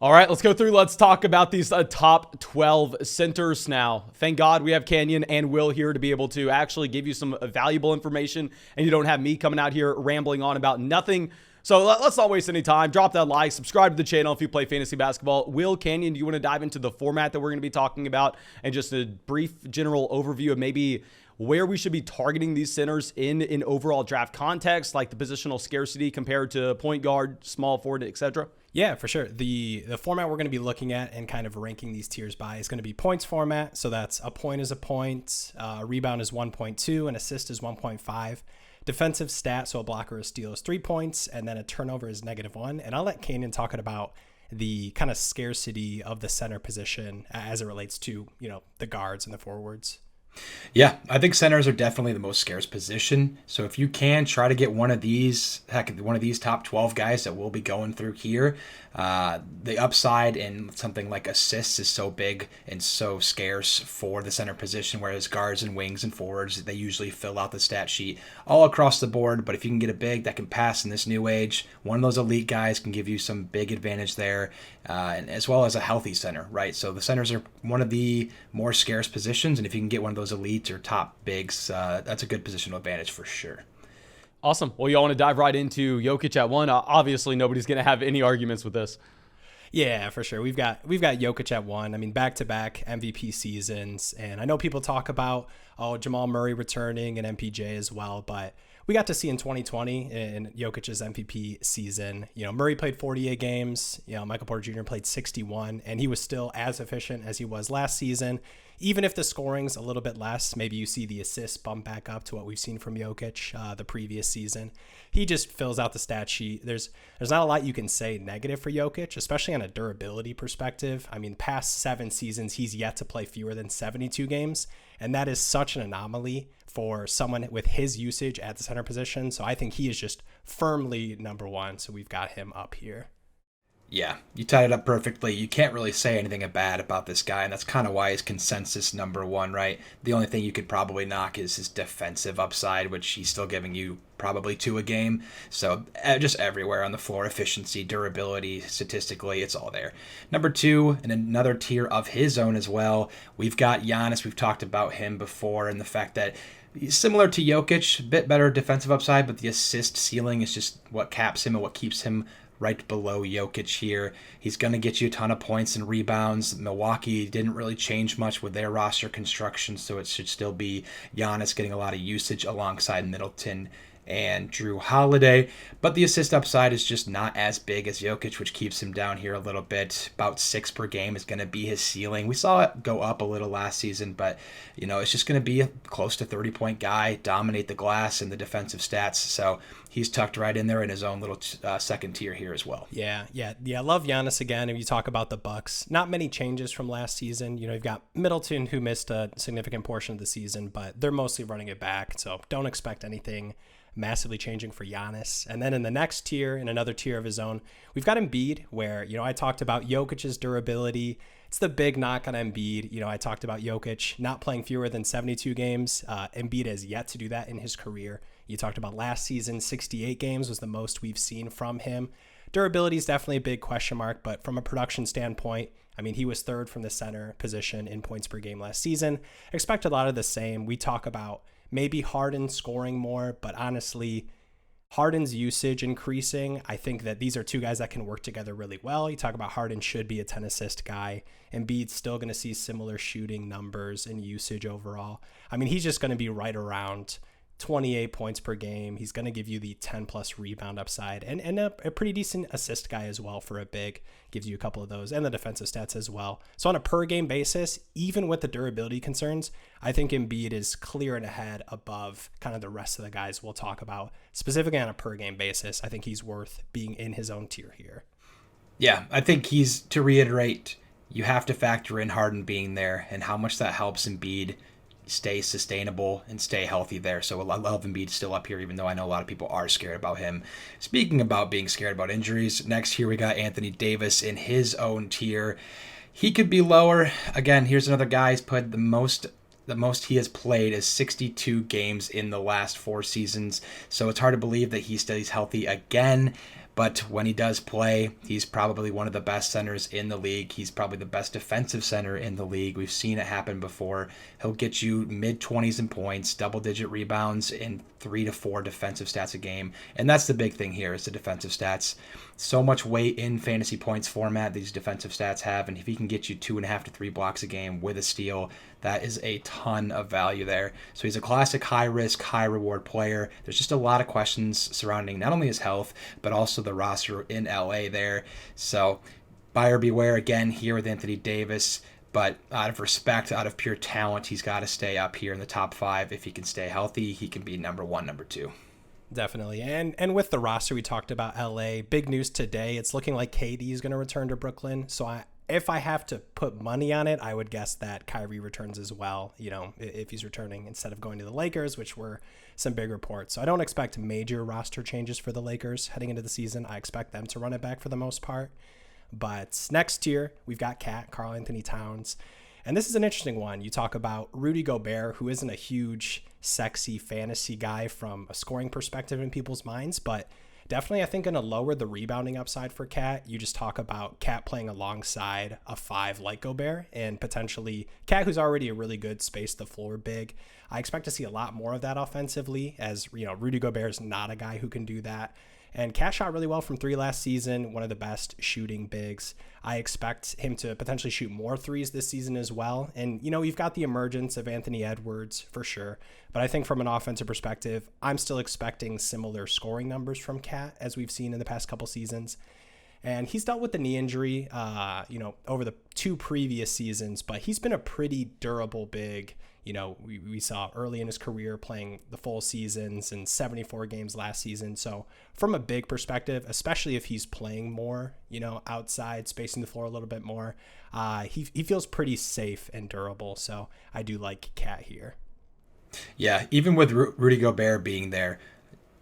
All right, let's go through. Let's talk about these top 12 centers now. Thank God we have Canyon and Will here to be able to actually give you some valuable information, and you don't have me coming out here rambling on about nothing. So let's not waste any time. Drop that like, subscribe to the channel if you play fantasy basketball. Will, Canyon, do you want to dive into the format that we're going to be talking about and just a brief general overview of maybe where we should be targeting these centers in an overall draft context, like the positional scarcity compared to point guard, small forward, etc.? Yeah, for sure. The format we're going to be looking at and kind of ranking these tiers by is going to be points format. So that's a point is a point, a rebound is 1.2, an assist is 1.5. Defensive stat, so a block or a steal is 3 points, and then a turnover is -1. And I'll let Kanan talk about the kind of scarcity of the center position as it relates to, the guards and the forwards. Yeah, I think centers are definitely the most scarce position. So if you can try to get one of these top 12 guys that we'll be going through here, the upside in something like assists is so big and so scarce for the center position, whereas guards and wings and forwards, they usually fill out the stat sheet all across the board. But if you can get a big that can pass in this new age, one of those elite guys can give you some big advantage there, and as well as a healthy center, right? So the centers are one of the more scarce positions, and if you can get one of those elite or top bigs, that's a good positional advantage for sure. Awesome. Well, y'all want to dive right into Jokic at one? Obviously, nobody's going to have any arguments with this. Yeah, for sure. We've got Jokic at one. I mean, back-to-back MVP seasons, and I know people talk about Jamal Murray returning and MPJ as well, but we got to see in 2020 in Jokic's MVP season, Murray played 48 games, Michael Porter Jr. played 61, and he was still as efficient as he was last season. Even if the scoring's a little bit less, maybe you see the assists bump back up to what we've seen from Jokic the previous season. He just fills out the stat sheet. There's not a lot you can say negative for Jokic, especially on a durability perspective. I mean, past 7 seasons, he's yet to play fewer than 72 games, and that is such an anomaly for someone with his usage at the center position. So I think he is just firmly number one. So we've got him up here. Yeah, you tied it up perfectly. You can't really say anything bad about this guy, and that's kind of why he's consensus number one, right? The only thing you could probably knock is his defensive upside, which he's still giving you probably 2 a game. So just everywhere on the floor, efficiency, durability, statistically, it's all there. Number 2, and another tier of his own as well, we've got Giannis. We've talked about him before and the fact that he's similar to Jokic, a bit better defensive upside, but the assist ceiling is just what caps him and what keeps him right below Jokic here. He's going to get you a ton of points and rebounds. Milwaukee didn't really change much with their roster construction, so it should still be Giannis getting a lot of usage alongside Middleton and Drew Holiday, but the assist upside is just not as big as Jokic, which keeps him down here a little bit. About 6 per game is going to be his ceiling. We saw it go up a little last season, but it's just going to be a close to 30-point guy, dominate the glass and the defensive stats. So he's tucked right in there in his own little second tier here as well. Yeah. Love Giannis again. If you talk about the Bucks, not many changes from last season. You've got Middleton, who missed a significant portion of the season, but they're mostly running it back. So don't expect anything massively changing for Giannis. And then in the next tier, in another tier of his own, we've got Embiid, where, I talked about Jokic's durability. It's the big knock on Embiid. I talked about Jokic not playing fewer than 72 games. Embiid has yet to do that in his career. You talked about last season, 68 games was the most we've seen from him. Durability is definitely a big question mark, but from a production standpoint, I mean, he was third from the center position in points per game last season. Expect a lot of the same. We talk about maybe Harden scoring more, but honestly, Harden's usage increasing. I think that these are 2 guys that can work together really well. You talk about Harden should be a 10 assist guy. Embiid's still going to see similar shooting numbers and usage overall. I mean, he's just going to be right around 28 points per game. He's going to give you the 10 plus rebound upside and a pretty decent assist guy as well for a big. Gives you a couple of those and the defensive stats as well. So on a per game basis, even with the durability concerns, I think Embiid is clear and ahead above kind of the rest of the guys we'll talk about. Specifically on a per game basis, I think he's worth being in his own tier here. Yeah, I think to reiterate, you have to factor in Harden being there and how much that helps Embiid stay sustainable and stay healthy there. So I love Embiid still up here, even though I know a lot of people are scared about him. Speaking about being scared about injuries, next here we got Anthony Davis in his own tier. He could be lower. Again, here's another guy who's played the most he has played is 62 games in the last 4 seasons. So it's hard to believe that he stays healthy again. But when he does play, he's probably one of the best centers in the league. He's probably the best defensive center in the league. We've seen it happen before. He'll get you mid-20s in points, double-digit rebounds, and 3 to 4 defensive stats a game. And that's the big thing here is the defensive stats. So much weight in fantasy points format these defensive stats have, and if he can get you 2.5 to 3 blocks a game with a steal, that is a ton of value there. So he's a classic high-risk, high-reward player. There's just a lot of questions surrounding not only his health, but also the roster in LA there. So buyer beware again here with Anthony Davis. But out of respect, out of pure talent, he's got to stay up here in the top 5. If he can stay healthy, he can be number 1, number 2. Definitely. And with the roster, we talked about LA. Big news today. It's looking like KD is going to return to Brooklyn. So if I have to put money on it, I would guess that Kyrie returns as well, if he's returning instead of going to the Lakers, which were some big reports. So I don't expect major roster changes for the Lakers heading into the season. I expect them to run it back for the most part. But next tier, we've got Karl Anthony Towns. And this is an interesting one. You talk about Rudy Gobert, who isn't a huge, sexy fantasy guy from a scoring perspective in people's minds, but definitely I think going to lower the rebounding upside for Cat. You just talk about Cat playing alongside a 5 like Gobert, and potentially Cat, who's already a really good space the floor big. I expect to see a lot more of that offensively, as Rudy Gobert is not a guy who can do that. And Cat shot really well from 3 last season, one of the best shooting bigs. I expect him to potentially shoot more threes this season as well. And, you've got the emergence of Anthony Edwards for sure. But I think from an offensive perspective, I'm still expecting similar scoring numbers from Cat as we've seen in the past couple seasons. And he's dealt with the knee injury, over the 2 previous seasons, but he's been a pretty durable big. We saw early in his career playing the full seasons and 74 games last season. So from a big perspective, especially if he's playing more, outside, spacing the floor a little bit more, he feels pretty safe and durable. So I do like Cat here. Yeah, even with Rudy Gobert being there,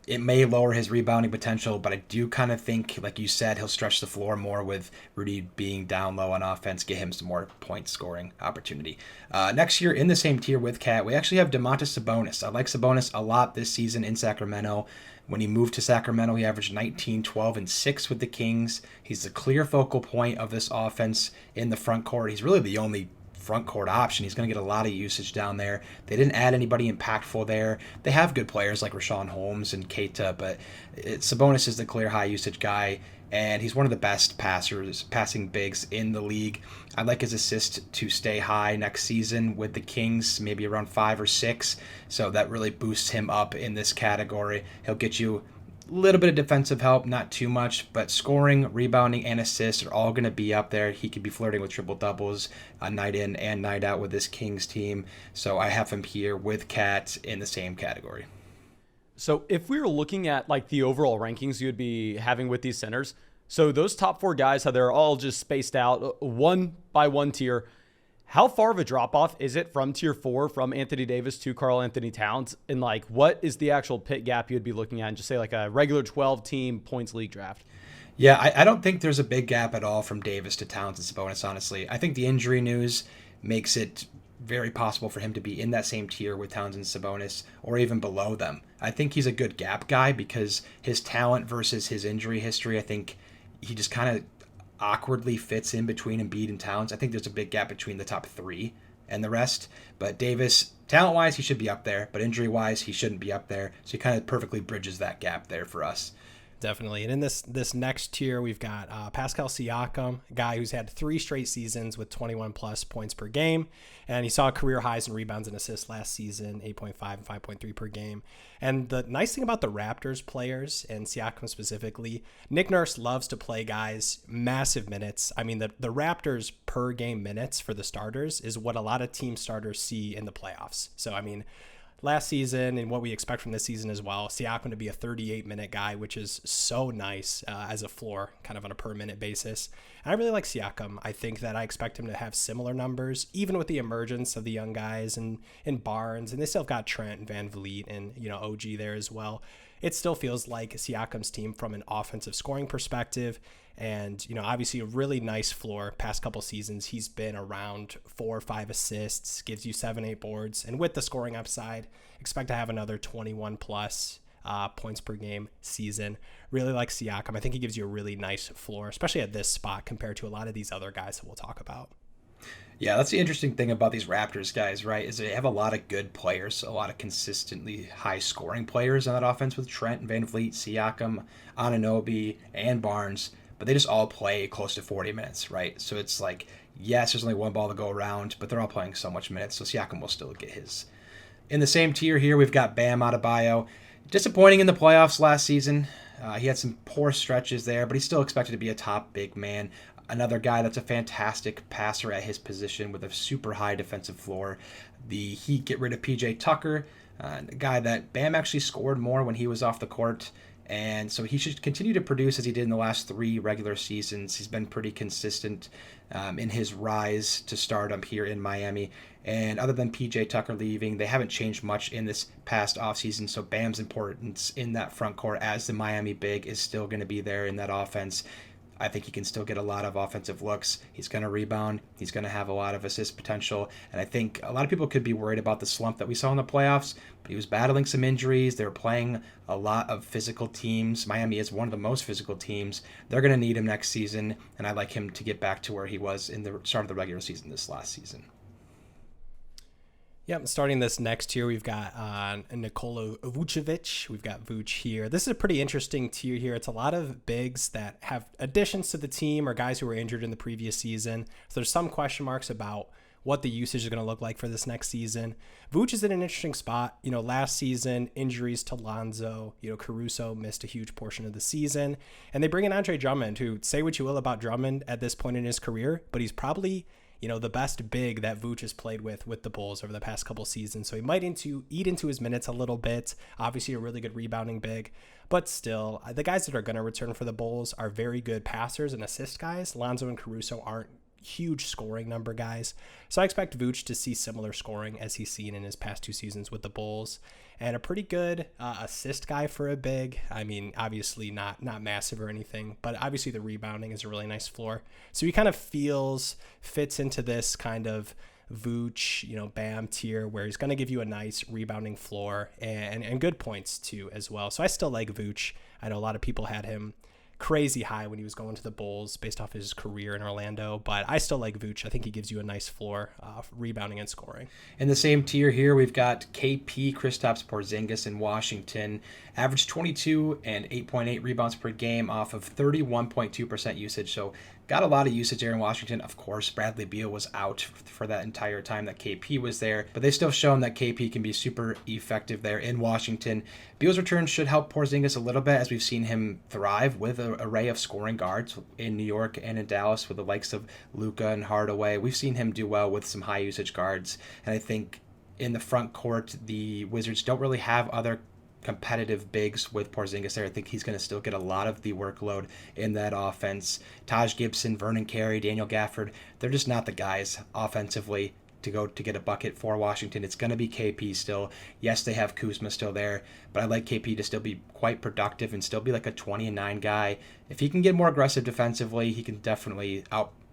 it may lower his rebounding potential, but I do kind of think, like you said, he'll stretch the floor more with Rudy being down low on offense, get him some more point scoring opportunity. Next year, in the same tier with Cat, we actually have Domantas Sabonis. I like Sabonis a lot this season in Sacramento. When he moved to Sacramento, he averaged 19, 12, and 6 with the Kings. He's the clear focal point of this offense in the front court. He's really the only front court option. He's going to get a lot of usage down there. They didn't add anybody impactful there. They have good players like Rashawn Holmes and Keita, but Sabonis is the clear high usage guy, and he's one of the best passing bigs in the league. I'd like his assist to stay high next season with the Kings, maybe around 5 or 6, so that really boosts him up in this category. He'll get you a little bit of defensive help, not too much, but scoring, rebounding, and assists are all going to be up there. He could be flirting with triple-doubles night in and night out with this Kings team. So I have him here with Cat in the same category. So if we were looking at like the overall rankings you would be having with these centers, so those top 4 guys, how they're all just spaced out 1 by 1 tier, how far of a drop-off is it from tier 4, from Anthony Davis to Karl Anthony Towns? And like, what is the actual pit gap you'd be looking at in just say like a regular 12-team points league draft? Yeah, I don't think there's a big gap at all from Davis to Towns and Sabonis, honestly. I think the injury news makes it very possible for him to be in that same tier with Towns and Sabonis, or even below them. I think he's a good gap guy because his talent versus his injury history, I think he just kind of awkwardly fits in between Embiid and Towns. I think there's a big gap between the top 3 and the rest. But Davis, talent-wise, he should be up there, but injury-wise, he shouldn't be up there. So he kind of perfectly bridges that gap there for us. Definitely. And in this next tier, we've got Pascal Ciakam, a guy who's had 3 straight seasons with 21 plus points per game. And he saw career highs in rebounds and assists last season, 8.5 and 5.3 per game. And the nice thing about the Raptors players, and Siakam specifically, Nick Nurse loves to play guys massive minutes. I mean, the Raptors per game minutes for the starters is what a lot of team starters see in the playoffs. So, I mean, last season and what we expect from this season as well, Siakam to be a 38-minute guy, which is so nice as a floor, kind of on a per-minute basis. And I really like Siakam. I think that I expect him to have similar numbers, even with the emergence of the young guys and Barnes, and they still have got Trent and Van Vliet and OG there as well. It still feels like Siakam's team from an offensive scoring perspective. And, obviously a really nice floor. Past couple seasons, he's been around 4 or 5 assists, gives you 7-8 boards. And with the scoring upside, expect to have another 21 plus points per game season. really like Siakam. I think he gives you a really nice floor, especially at this spot compared to a lot of these other guys that we'll talk about. Yeah, that's the interesting thing about these Raptors guys, right? Is they have a lot of good players, a lot of consistently high scoring players on that offense with Trent, Van Vliet, Siakam, Anunoby, and Barnes, but they just all play close to 40 minutes, right? So it's like, yes, there's only one ball to go around, but they're all playing so much minutes, so Siakam will still get his. In the same tier here, we've got Bam Adebayo. Disappointing in the playoffs last season. He had some poor stretches there, but he's still expected to be a top big man. Another guy that's a fantastic passer at his position with a super high defensive floor. The Heat get rid of PJ Tucker, a guy that Bam actually scored more when he was off the court. And so he should continue to produce as he did in the last 3 regular seasons. He's been pretty consistent in his rise to stardom here in Miami. And other than PJ Tucker leaving, they haven't changed much in this past offseason. So Bam's importance in that front court as the Miami big is still going to be there in that offense. I think he can still get a lot of offensive looks. He's going to rebound. He's going to have a lot of assist potential. And I think a lot of people could be worried about the slump that we saw in the playoffs, but he was battling some injuries. They were playing a lot of physical teams. Miami is one of the most physical teams. They're going to need him next season, and I'd like him to get back to where he was in the start of the regular season this last season. Yep, starting this next tier, we've got Nikola Avucovich. We've got Vooch here. This is a pretty interesting tier here. It's a lot of bigs that have additions to the team or guys who were injured in the previous season. So there's some question marks about what the usage is going to look like for this next season. Vooch is in an interesting spot. Last season, injuries to Lonzo. Caruso missed a huge portion of the season. And they bring in Andre Drummond, who, say what you will about Drummond at this point in his career, but he's probably the best big that Vooch has played with the Bulls over the past couple seasons. So he might eat into his minutes a little bit. Obviously a really good rebounding big, but still the guys that are going to return for the Bulls are very good passers and assist guys. Lonzo and Caruso aren't huge scoring number guys. So I expect Vooch to see similar scoring as he's seen in his past 2 seasons with the Bulls, and a pretty good assist guy for a big. I mean, obviously not massive or anything, but obviously the rebounding is a really nice floor. So he kind of fits into this kind of Vooch, Bam tier where he's going to give you a nice rebounding floor and good points too as well. So I still like Vooch. I know a lot of people had him crazy high when he was going to the Bulls based off his career in Orlando, but I still like Vooch. I think he gives you a nice floor, rebounding and scoring. In the same tier here, we've got KP, Kristaps Porzingis in Washington, averaged 22 and 8.8 rebounds per game off of 31.2% usage. So got a lot of usage there in Washington. Of course, Bradley Beal was out for that entire time that KP was there, but they've still shown that KP can be super effective there in Washington. Beal's return should help Porzingis a little bit, as we've seen him thrive with an array of scoring guards in New York and in Dallas with the likes of Luka and Hardaway. We've seen him do well with some high usage guards, and I think in the front court, the Wizards don't really have other competitive bigs with Porzingis there. I think he's going to still get a lot of the workload in that offense. Taj Gibson, Vernon Carey, Daniel Gafford, they're just not the guys offensively to go to get a bucket for Washington. It's going to be KP still. Yes, they have Kuzma still there, but I like KP to still be quite productive and still be like a 20-9 guy. If he can get more aggressive defensively, he can definitely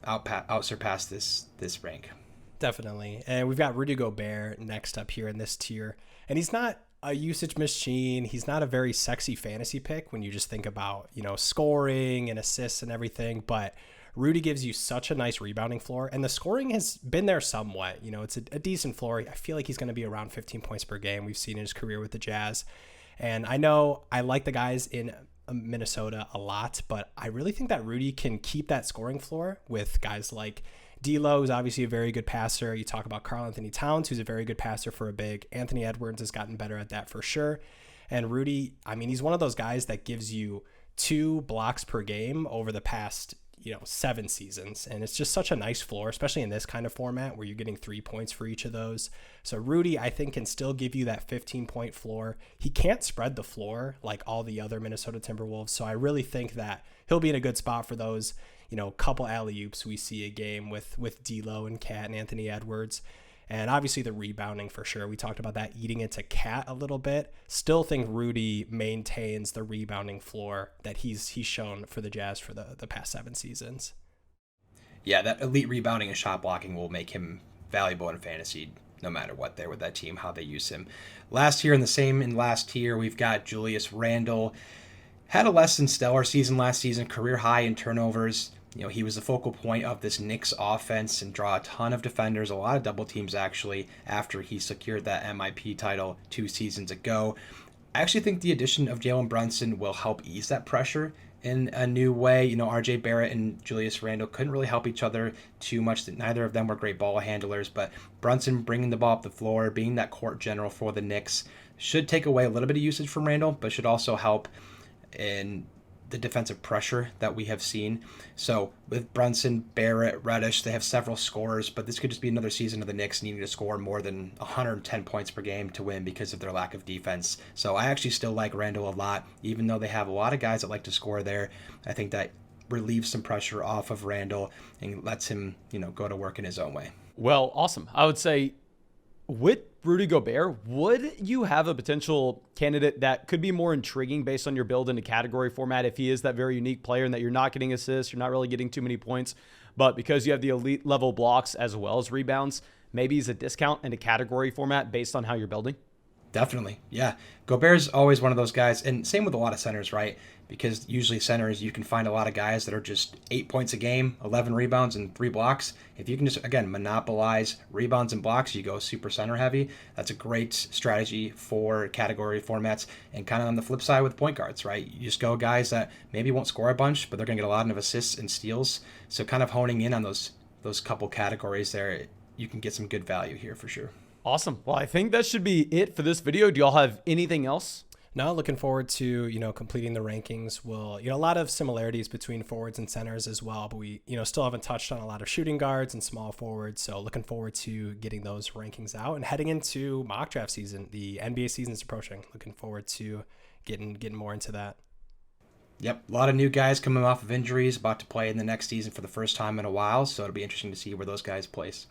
out-surpass this rank. Definitely. And we've got Rudy Gobert next up here in this tier, and he's not a usage machine. He's not a very sexy fantasy pick when you just think about, scoring and assists and everything, but Rudy gives you such a nice rebounding floor, and the scoring has been there somewhat. It's a decent floor. I feel like he's going to be around 15 points per game. We've seen in his career with the Jazz, and I know I like the guys in Minnesota a lot, but I really think that Rudy can keep that scoring floor with guys like D'Lo, who's obviously a very good passer. You talk about Karl Anthony Towns, who's a very good passer for a big. Anthony Edwards has gotten better at that for sure. And Rudy, he's one of those guys that gives you 2 blocks per game over the past, 7 seasons. And it's just such a nice floor, especially in this kind of format where you're getting 3 points for each of those. So Rudy, I think, can still give you that 15-point floor. He can't spread the floor like all the other Minnesota Timberwolves. So I really think that he'll be in a good spot for those, couple alley-oops we see a game with D'Lo and Cat and Anthony Edwards. And obviously the rebounding for sure. We talked about that eating into Cat a little bit. Still think Rudy maintains the rebounding floor that he's shown for the Jazz for the past 7 seasons. Yeah, that elite rebounding and shot blocking will make him valuable in fantasy no matter what there with that team, how they use him. Last tier, we've got Julius Randle. had a less than stellar season last season, career high in turnovers. He was the focal point of this Knicks offense and draw a ton of defenders, a lot of double teams actually, after he secured that MIP title 2 seasons ago. I actually think the addition of Jalen Brunson will help ease that pressure in a new way. RJ Barrett and Julius Randle couldn't really help each other too much. Neither of them were great ball handlers, but Brunson bringing the ball up the floor, being that court general for the Knicks, should take away a little bit of usage from Randle, but should also help in the defensive pressure that we have seen. So with Brunson, Barrett, Reddish, they have several scorers, but this could just be another season of the Knicks needing to score more than 110 points per game to win because of their lack of defense. So I actually still like Randle a lot, even though they have a lot of guys that like to score there. I think that relieves some pressure off of Randle and lets him, go to work in his own way. Well, awesome. I would say with Rudy Gobert, would you have a potential candidate that could be more intriguing based on your build in a category format if he is that very unique player and that you're not getting assists, you're not really getting too many points, but because you have the elite level blocks as well as rebounds, maybe he's a discount in a category format based on how you're building? Definitely. Yeah. Gobert's always one of those guys, and same with a lot of centers, right? Because usually centers, you can find a lot of guys that are just 8 points a game, 11 rebounds, and 3 blocks. If you can just, again, monopolize rebounds and blocks, you go super center heavy. That's a great strategy for category formats. And kind of on the flip side with point guards, right? You just go guys that maybe won't score a bunch, but they're going to get a lot of assists and steals. So kind of honing in on those couple categories there, you can get some good value here for sure. Awesome. Well, I think that should be it for this video. Do y'all have anything else? No, looking forward to, completing the rankings. We'll, a lot of similarities between forwards and centers as well, but we, still haven't touched on a lot of shooting guards and small forwards. So looking forward to getting those rankings out and heading into mock draft season. The NBA season is approaching. Looking forward to getting more into that. Yep, a lot of new guys coming off of injuries, about to play in the next season for the first time in a while, so it'll be interesting to see where those guys place.